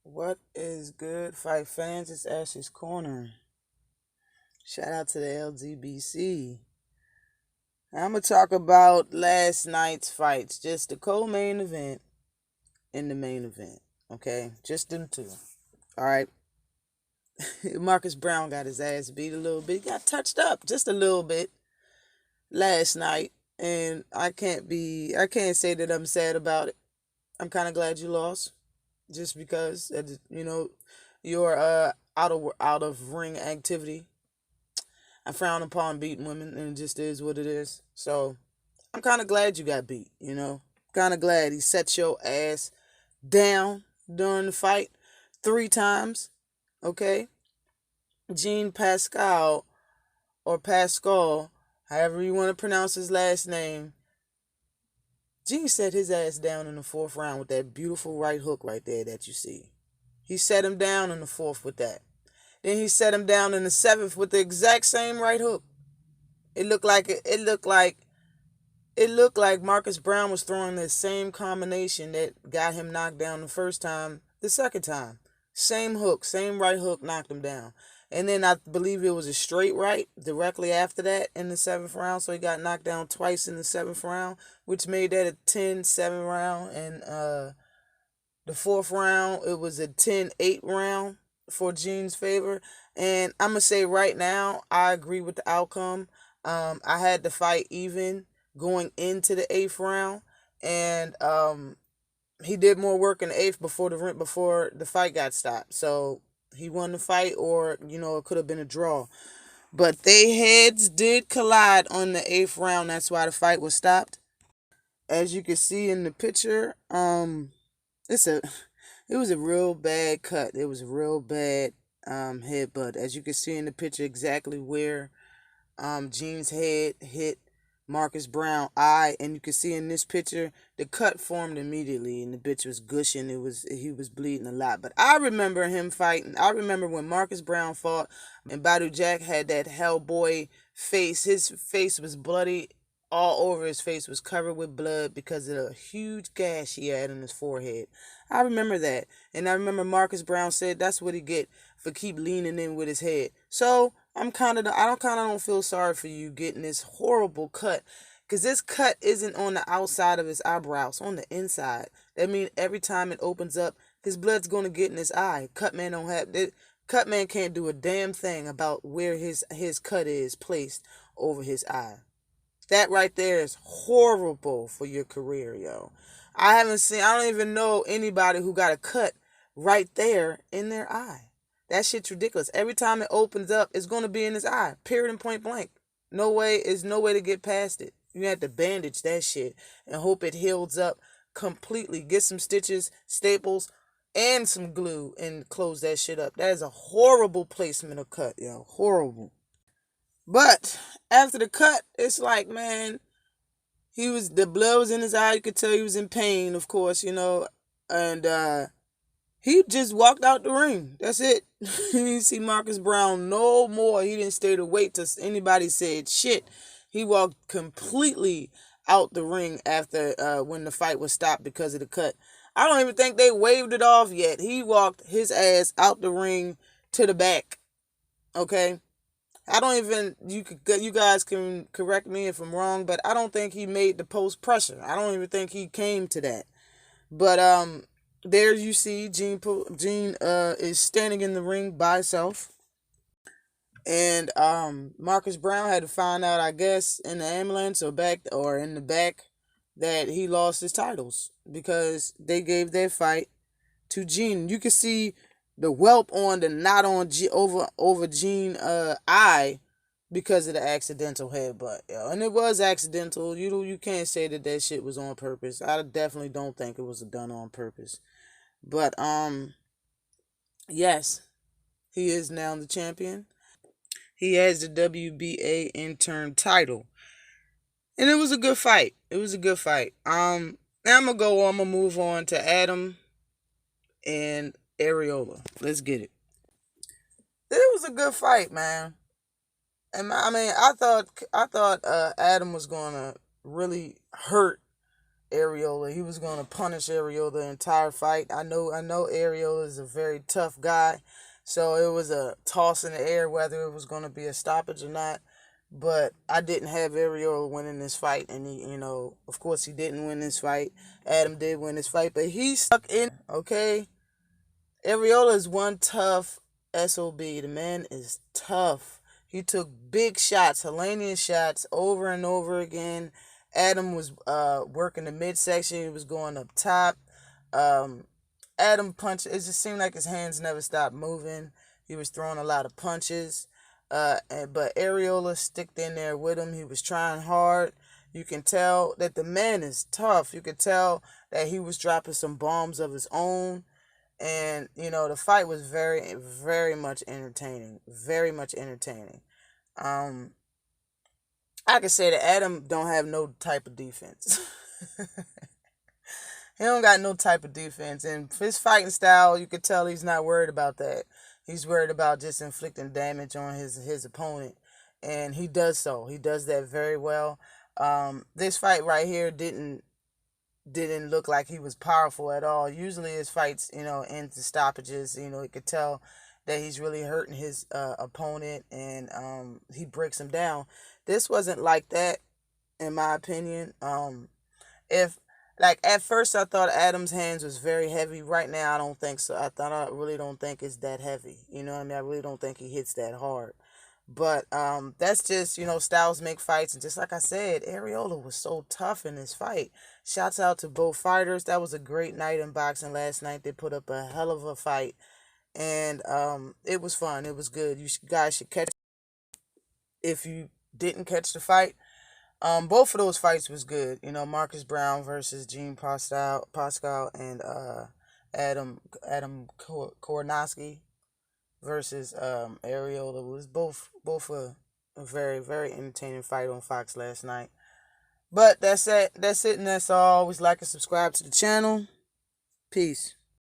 What is good, fight fans? It's Ash's Corner. Shout out to the LGBC. I'm going to talk about last night's fights, just the co-main event and the main event. Okay? Just them two. All right? Marcus Brown got his ass beat a little bit. He got touched up just a little bit last night. And I can't say that I'm sad about it. I'm kind of glad you lost. Just because, your out of ring activity. I frown upon beating women, and it just is what it is. So I'm kind of glad you got beat. Kind of glad he set your ass down during the fight 3 times. Okay, Jean Pascal or Pascal, however you want to pronounce his last name. Gene set his ass down in the 4th round with that beautiful right hook right there that you see. He set him down in the 4th with that. Then he set him down in the 7th with the exact same right hook. It looked like Marcus Brown was throwing the same combination that got him knocked down the first time, the second time. Same hook, same right hook knocked him down. And then I believe it was a straight right directly after that in the 7th round. So he got knocked down twice in the 7th round, which made that a 10-7 round. And the 4th round, it was a 10-8 round for Gene's favor. And I'm going to say right now, I agree with the outcome. I had the fight even going into the 8th round. And he did more work in the 8th before the fight got stopped. So he won the fight, or it could have been a draw. But they heads did collide on the 8th round. That's why the fight was stopped. As you can see in the picture, it was a real bad cut. It was a real bad headbutt. As you can see in the picture, exactly where Gene's head hit Marcus Brown's eye, and you can see in this picture the cut formed immediately, and the bitch was gushing. He was bleeding a lot. But I remember him fighting. I remember when Marcus Brown fought, and Badu Jack had that Hellboy face. His face was bloody. All over his face was covered with blood because of a huge gash he had on his forehead. I remember that, and I remember Marcus Brown said that's what he get for keep leaning in with his head. So I don't feel sorry for you getting this horrible cut, because this cut isn't on the outside of his eyebrow, it's on the inside. That means every time it opens up, his blood's gonna get in his eye. Cut man can't do a damn thing about where his cut is placed over his eye. That right there is horrible for your career, yo. I don't even know anybody who got a cut right there in their eye. That shit's ridiculous. Every time it opens up, it's going to be in his eye. Period and point blank. There's no way to get past it. You have to bandage that shit and hope it heals up completely. Get some stitches, staples, and some glue and close that shit up. That is a horrible placement of cut, yo. Horrible. But after the cut, it's like, man, the blood was in his eye. You could tell he was in pain, of course, and he just walked out the ring. That's it. He didn't see Marcus Brown no more. He didn't stay to wait till anybody said shit. He walked completely out the ring after when the fight was stopped because of the cut. I don't even think they waved it off yet. He walked his ass out the ring to the back. Okay? You guys can correct me if I'm wrong, but I don't think he made the post pressure. I don't even think he came to that. But there you see Gene is standing in the ring by himself. And Marcus Brown had to find out, I guess, in the ambulance or in the back, that he lost his titles because they gave their fight to Gene. You can see the whelp on the knot on over Gene eye because of the accidental headbutt. And it was accidental. You can't say that shit was on purpose. I definitely don't think it was done on purpose. But yes, he is now the champion. He has the WBA interim title. And it was a good fight. Now I'm gonna move on to Adam and Arreola. Let's get it. It was a good fight, man. And I thought Adam was gonna really hurt Arreola. He was going to punish Arreola the entire fight. I know Arreola is a very tough guy, so it was a toss in the air whether it was going to be a stoppage or not. But I didn't have Arreola winning this fight, and he, of course, he didn't win this fight. Adam did win this fight, but he stuck in. Okay, Arreola is one tough SOB. The man is tough. He took big shots, Hellenian shots, over and over again. Adam was working the midsection. He was going up top. Adam punched. It just seemed like his hands never stopped moving. He was throwing a lot of punches. But Arreola sticked in there with him. He was trying hard. You can tell that the man is tough. You could tell that he was dropping some bombs of his own. And, the fight was very, very much entertaining. Very much entertaining. I could say that Adam don't have no type of defense. He don't got no type of defense. And his fighting style, you could tell he's not worried about that. He's worried about just inflicting damage on his opponent. And he does so. He does that very well. This fight right here didn't look like he was powerful at all. Usually his fights, end to stoppages. You could tell that he's really hurting his opponent, and he breaks him down. This wasn't like that, in my opinion. At first I thought Adam's hands was very heavy. Right now I don't think so. I really don't think it's that heavy. You know what I mean? I really don't think he hits that hard. But that's just, styles make fights. And just like I said, Arreola was so tough in this fight. Shouts out to both fighters. That was a great night in boxing last night. They put up a hell of a fight. And it was fun. It was good. You guys should catch it if you didn't catch the fight. Both of those fights was good. Marcus Brown versus Gene Pascal and Adam Kownacki versus Arreola. Was both a very, very entertaining fight on Fox last night. But that's it and that's all. Always like and subscribe to the channel. Peace.